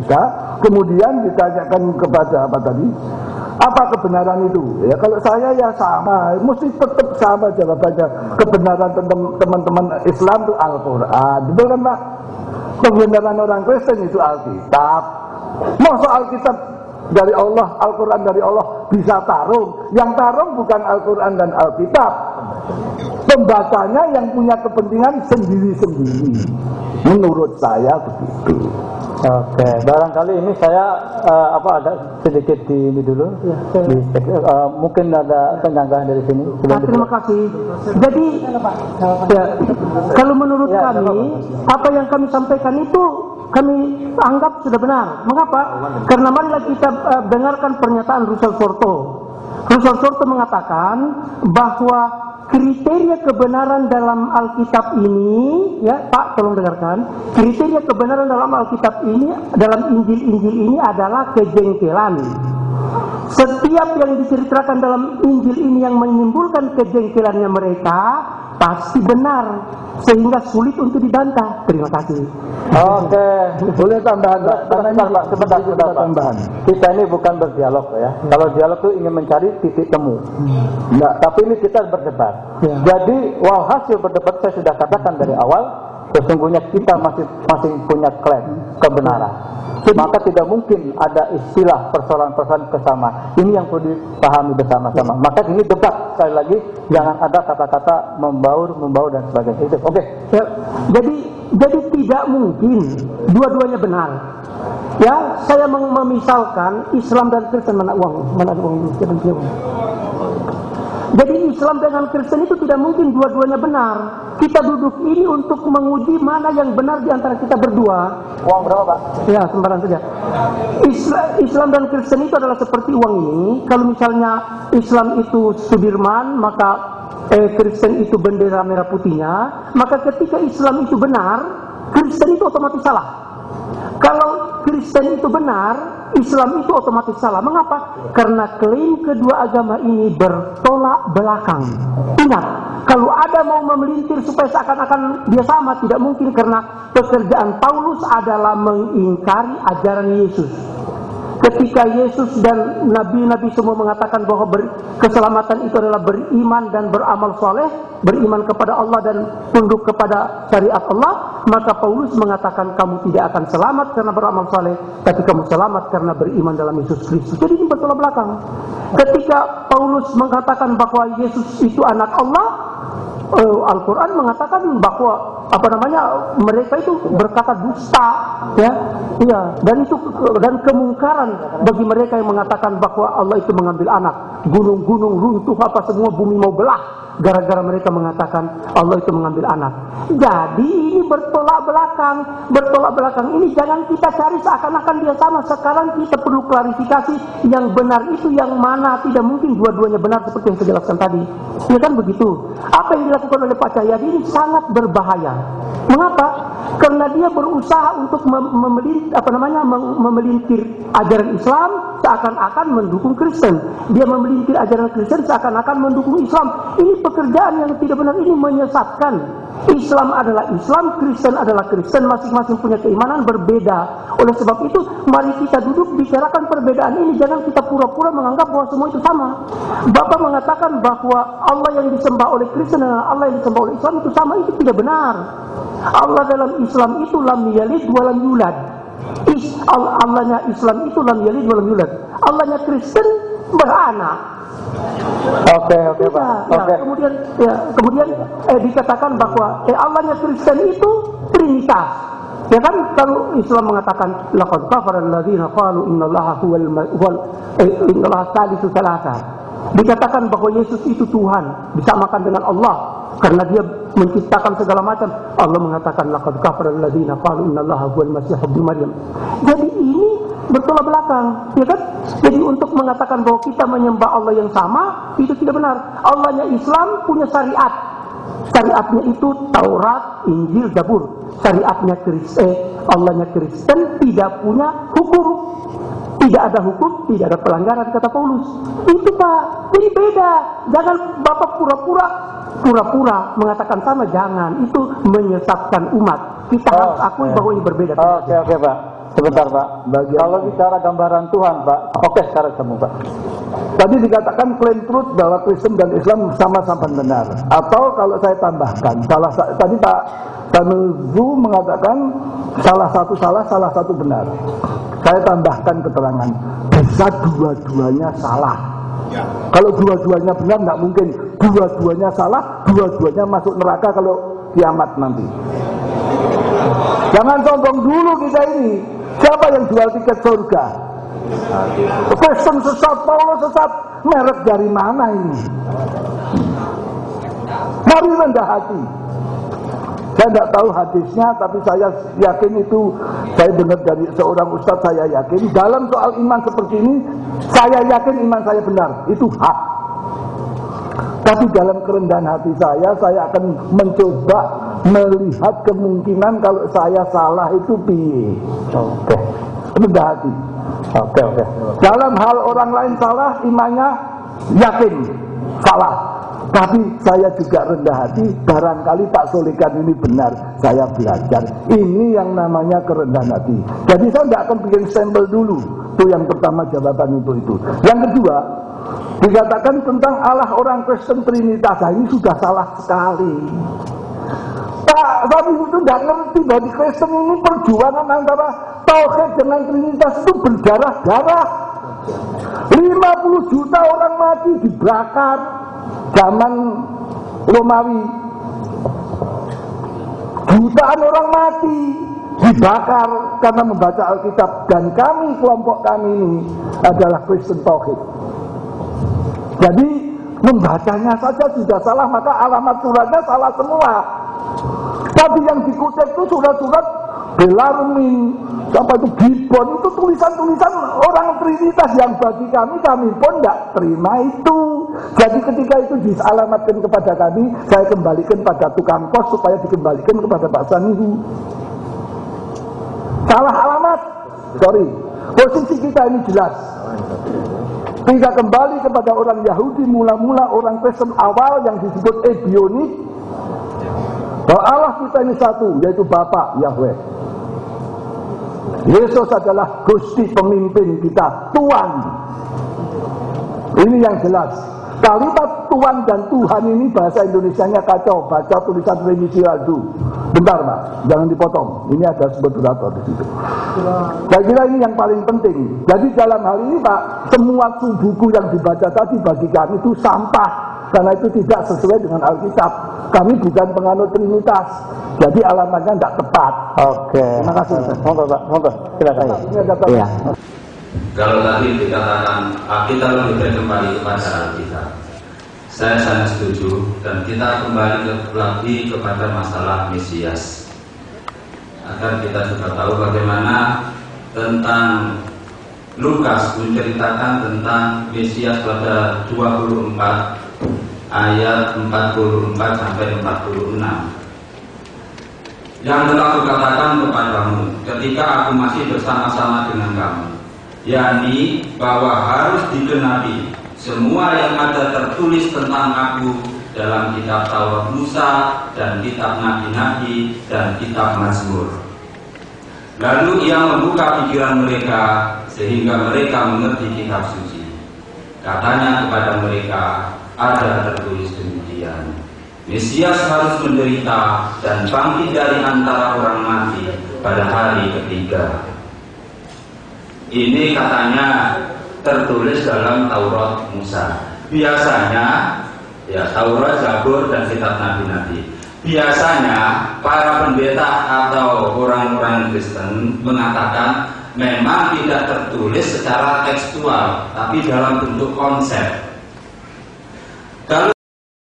logika, kemudian ditanyakan kepada apa tadi? Apa kebenaran itu? Ya kalau saya ya sama, mesti tetap sama jawabannya. Kebenaran teman-teman Islam itu Al-Quran, betul kan Pak? Kebenaran orang Kristen itu Alkitab. Masa Alkitab dari Allah, Al-Quran dari Allah bisa tarung? Yang tarung bukan Al-Quran dan Alkitab, pembacanya yang punya kepentingan sendiri-sendiri. Menurut saya begitu. Oke, barangkali ini saya ada sedikit di ini dulu. Mungkin ada penjangkaan dari sini. Terima kasih. Jadi, kalau menurut kami, apa yang kami sampaikan itu kami anggap sudah benar. Mengapa? Karena marilah kita dengarkan pernyataan Russell Sorto. Russell Sorto mengatakan bahwa kriteria kebenaran dalam Alkitab ini, ya Pak, tolong dengarkan. Kriteria kebenaran dalam Alkitab ini, dalam Injil-Injil ini adalah kejengkelan. Setiap yang diceritakan dalam Injil ini yang menimbulkan kejengkelannya mereka pasti benar, sehingga sulit untuk dibantah. Terima kasih. Oke, Boleh tambahan Pak? sebentar. Tambahan. Kita ini bukan berdialog ya. Kalau dialog itu ingin mencari titik temu. Enggak, tapi ini kita berdebat. Jadi, hasil berdebat saya sudah katakan dari awal, sesungguhnya kita masing punya klaim kebenaran. Maka tidak mungkin ada istilah persoalan-persoalan kesamaan. Ini yang perlu dipahami bersama-sama. Maka ini debat, sekali lagi, jangan ada kata-kata membaur dan sebagainya. Itu, oke. Ya, jadi tidak mungkin dua-duanya benar. Ya, saya memisalkan Islam dan Kristen, mana uang. Jadi Islam dengan Kristen itu tidak mungkin dua-duanya benar. Kita duduk ini untuk menguji mana yang benar di antara kita berdua. Uang berapa Pak? Ya, sembarang saja. Islam dan Kristen itu adalah seperti uang ini. Kalau misalnya Islam itu Sudirman, maka Kristen itu bendera merah putihnya. Maka ketika Islam itu benar, Kristen itu otomatis salah. Kalau Kristen itu benar, Islam itu otomatis salah. Mengapa? Karena klaim kedua agama ini bertolak belakang. Ingat, kalau ada mau memelintir supaya seakan-akan dia sama, tidak mungkin, karena pekerjaan Paulus adalah mengingkari ajaran Yesus. Ketika Yesus dan nabi-nabi semua mengatakan bahwa keselamatan itu adalah beriman dan beramal soleh, beriman kepada Allah dan tunduk kepada syariat Allah, maka Paulus mengatakan kamu tidak akan selamat karena beramal soleh, tapi kamu selamat karena beriman dalam Yesus Kristus. Jadi ini bertolak belakang. Ketika Paulus mengatakan bahwa Yesus itu anak Allah, Al-Quran mengatakan bahwa mereka itu berkata dusta, ya, dan kemungkaran bagi mereka yang mengatakan bahwa Allah itu mengambil anak. Gunung-gunung runtuh, semua bumi mau belah gara-gara mereka mengatakan Allah itu mengambil anak. Jadi ini bertolak belakang. Ini jangan kita cari seakan-akan dia sama. Sekarang kita perlu klarifikasi yang benar itu yang mana. Tidak mungkin dua-duanya benar seperti yang saya jelaskan tadi. Ya kan begitu. Apa yang dilakukan oleh Pak Cahyadi ini sangat berbahaya. Mengapa? Karena dia berusaha untuk memelintir ajaran Islam seakan-akan mendukung Kristen. Dia memelintir ajaran Kristen seakan-akan mendukung Islam. Ini pekerjaan yang tidak benar, ini menyesatkan. Islam adalah Islam, Kristen adalah Kristen, masing-masing punya keimanan berbeda. Oleh sebab itu, mari kita duduk bicarakan perbedaan ini, jangan kita pura-pura menganggap bahwa semua itu sama. Bapak mengatakan bahwa Allah yang disembah oleh Kristen dan Allah yang disembah oleh Islam itu sama, itu tidak benar. Allah dalam Islam itu lam yalid wa lam yulad. Allahnya Islam itu lam yalid wa lam yulad. Allahnya Kristen beranak. Oke, Pak. Ya, kemudian dikatakan bahwa Allahnya Kristen itu Trinitas. Ya kan, kalau Islam mengatakan laqad kafara alladziina qalu innallaha innallaha tsalitsu tsalatsa. Dikatakan bahwa Yesus itu Tuhan, disamakan dengan Allah karena dia menciptakan segala macam. Allah mengatakan laqad kafara alladziina qalu innallaha huwal masih ibnu Maryam. Jadi ini bertolak belakang, ya kan? Jadi untuk mengatakan bahwa kita menyembah Allah yang sama, itu tidak benar. Allahnya Islam punya syariat. Syariatnya itu Taurat, Injil, Zabur. Syariatnya Allahnya Kristen tidak punya hukum. Tidak ada hukum, tidak ada pelanggaran, kata Paulus. Itu Pak, jadi beda. Jangan Bapak pura-pura mengatakan sama, jangan. Itu menyesatkan umat. Kita harus akui bahwa ini berbeda. Oke, Pak. Sebentar Pak, kalau bicara gambaran Tuhan Pak, oke sekarang semua Pak. Tadi dikatakan plain truth bahwa Kristen dan Islam sama-sama benar. Atau kalau saya tambahkan, tadi Pak Tanuzu mengatakan salah satu salah, salah satu benar. Saya tambahkan keterangan, bisa dua-duanya salah. Kalau dua-duanya benar nggak mungkin, dua-duanya salah, dua-duanya masuk neraka kalau kiamat nanti. Jangan sombong dulu kita ini. Siapa yang jual tiket surga? Kristen sesat, Paulus sesat. Merek dari mana ini? Mari rendah hati. Saya tidak tahu hadisnya, tapi saya yakin itu, saya dengar dari seorang ustaz, saya yakin dalam soal iman seperti ini, saya yakin iman saya benar, itu hak. Tapi dalam kerendahan hati saya akan mencoba melihat kemungkinan kalau saya salah itu piye. Oke. Rendah hati. Oke. Dalam hal orang lain salah, imannya yakin salah. Tapi saya juga rendah hati, barangkali Pak Solikan ini benar, saya belajar. Ini yang namanya kerendahan hati. Jadi saya tidak akan bikin stempel dulu. Itu yang pertama, jawaban itu. Yang kedua, dikatakan tentang Allah orang Kristen Trinitas. Nah, ini sudah salah sekali. Pak, tapi itu tidak ngerti bahwa di Kristen ini perjuangan antara Tauhid dengan Trinitas itu berdarah-darah. 50 juta orang mati dibakar zaman Romawi. Jutaan orang mati dibakar karena membaca Alkitab. Dan kami, kelompok kami ini adalah Kristen Tauhid. Jadi membacanya saja sudah salah, maka alamat suratnya salah semua. Tapi yang dikutip itu surat-surat Bellarmine, sampai itu Gibbon, itu tulisan-tulisan orang Trinitas yang bagi kami pun tidak terima itu. Jadi ketika itu disalamatkan kepada kami, saya kembalikan pada tukang pos supaya dikembalikan kepada Pak Sanihu. Salah alamat, sorry. Posisi kita ini jelas. Tinggal kembali kepada orang Yahudi, mula-mula orang Kristen awal yang disebut Ebionik, bahwa Allah kita ini satu, yaitu Bapa Yahweh. Yesus adalah Gusti pemimpin kita, Tuhan. Ini yang jelas. Kalimat Tuhan dan Tuhan ini bahasa Indonesianya kacau. Baca tulisan Remisi Aldu. Bentar Pak, jangan dipotong. Ini ada beberapa di situ. Saya kira ini yang paling penting. Jadi dalam hal ini Pak, semua buku yang dibaca tadi bagi kami itu sampah, karena itu tidak sesuai dengan Alkitab. Kami bukan penganut Trinitas, jadi alamatnya tidak tepat. Oke. Terima kasih. Monggo Pak, monggo. Silakan. Iya. Kalau tadi dikatakan kita lebih kembali kepada Alkitab, saya sangat setuju, dan kita kembali lagi kepada masalah Mesias, agar kita juga tahu bagaimana tentang Lukas menceritakan tentang Mesias pada 24 ayat 44 sampai 46. Yang telah kukatakan kepadamu ketika aku masih bersama-sama dengan kamu, yakni bahwa harus digenapi semua yang ada tertulis tentang aku dalam kitab Taurat Musa dan kitab Nabi-Nabi dan kitab Mazmur. Lalu ia membuka pikiran mereka sehingga mereka mengerti kitab suci. Katanya kepada mereka, ada tertulis demikian, Mesias harus menderita dan bangkit dari antara orang mati pada hari ketiga. Ini katanya tertulis dalam Taurat Musa. Biasanya ya Taurat, Zabur dan kitab Nabi-Nabi. Biasanya para pendeta atau orang-orang Kristen mengatakan memang tidak tertulis secara tekstual, tapi dalam bentuk konsep.